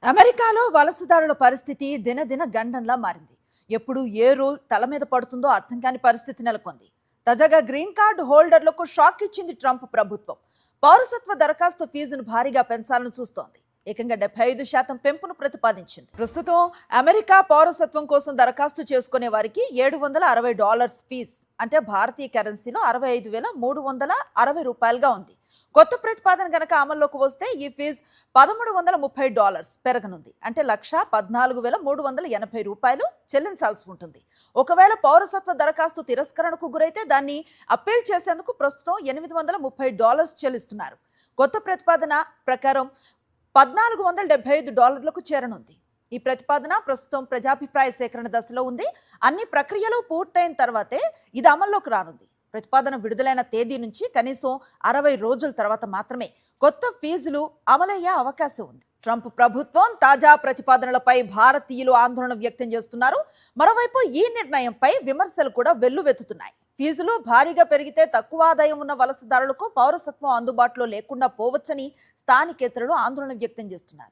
అమెరికాలో వలసదారుల పరిస్థితి దినదిన గండంలా మారింది. ఎప్పుడు ఏ రూల్ తల మీద పడుతుందో అర్థం కాని పరిస్థితి నెలకొంది. తాజాగా గ్రీన్ కార్డ్ హోల్డర్లకు షాక్ ఇచ్చింది ట్రంప్ ప్రభుత్వం. పౌరసత్వ దరఖాస్తు ఫీజును భారీగా పెంచాలని చూస్తోంది. ఏకంగా 75% పెంపును ప్రతిపాదించింది. ప్రస్తుతం అమెరికా పౌరసత్వం కోసం దరఖాస్తు చేసుకునే వారికి $760 ఫీజు, అంటే భారతీయ కరెన్సీలో 65,360 రూపాయలుగా ఉంది. కొత్త ప్రతిపాదన గనక అమల్లోకి వస్తే ఈ ఫీజు $1,330 పెరగనుంది. అంటే $1,14,380 చెల్లించాల్సి ఉంటుంది. ఒకవేళ పౌరసత్వ దరఖాస్తు తిరస్కరణకు గురైతే దాన్ని అప్పీల్ చేసేందుకు ప్రస్తుతం $830 చెల్లిస్తున్నారు. కొత్త ప్రతిపాదన ప్రకారం $1,475లకు చేరనుంది. ఈ ప్రతిపాదన ప్రస్తుతం ప్రజాభిప్రాయ సేకరణ దశలో ఉంది. అన్ని ప్రక్రియలు పూర్తయిన తర్వాతే ఇది అమల్లోకి రానుంది. ప్రతిపాదన విడుదలైన తేదీ నుంచి కనీసం 60 రోజుల తర్వాత మాత్రమే కొత్త ఫీజులు అమలయ్యే అవకాశం ఉంది. ట్రంప్ ప్రభుత్వం తాజా ప్రతిపాదనలపై భారతీయులు ఆందోళన వ్యక్తం చేస్తున్నారు. మరోవైపు ఈ నిర్ణయంపై విమర్శలు కూడా వెల్లువెత్తుతున్నాయి. ఫీజులు భారీగా పెరిగితే తక్కువ ఆదాయం ఉన్న వలసదారులకు పౌరసత్వం అందుబాటులో లేకుండా పోవచ్చని స్థానికేతరులు ఆందోళన వ్యక్తం చేస్తున్నారు.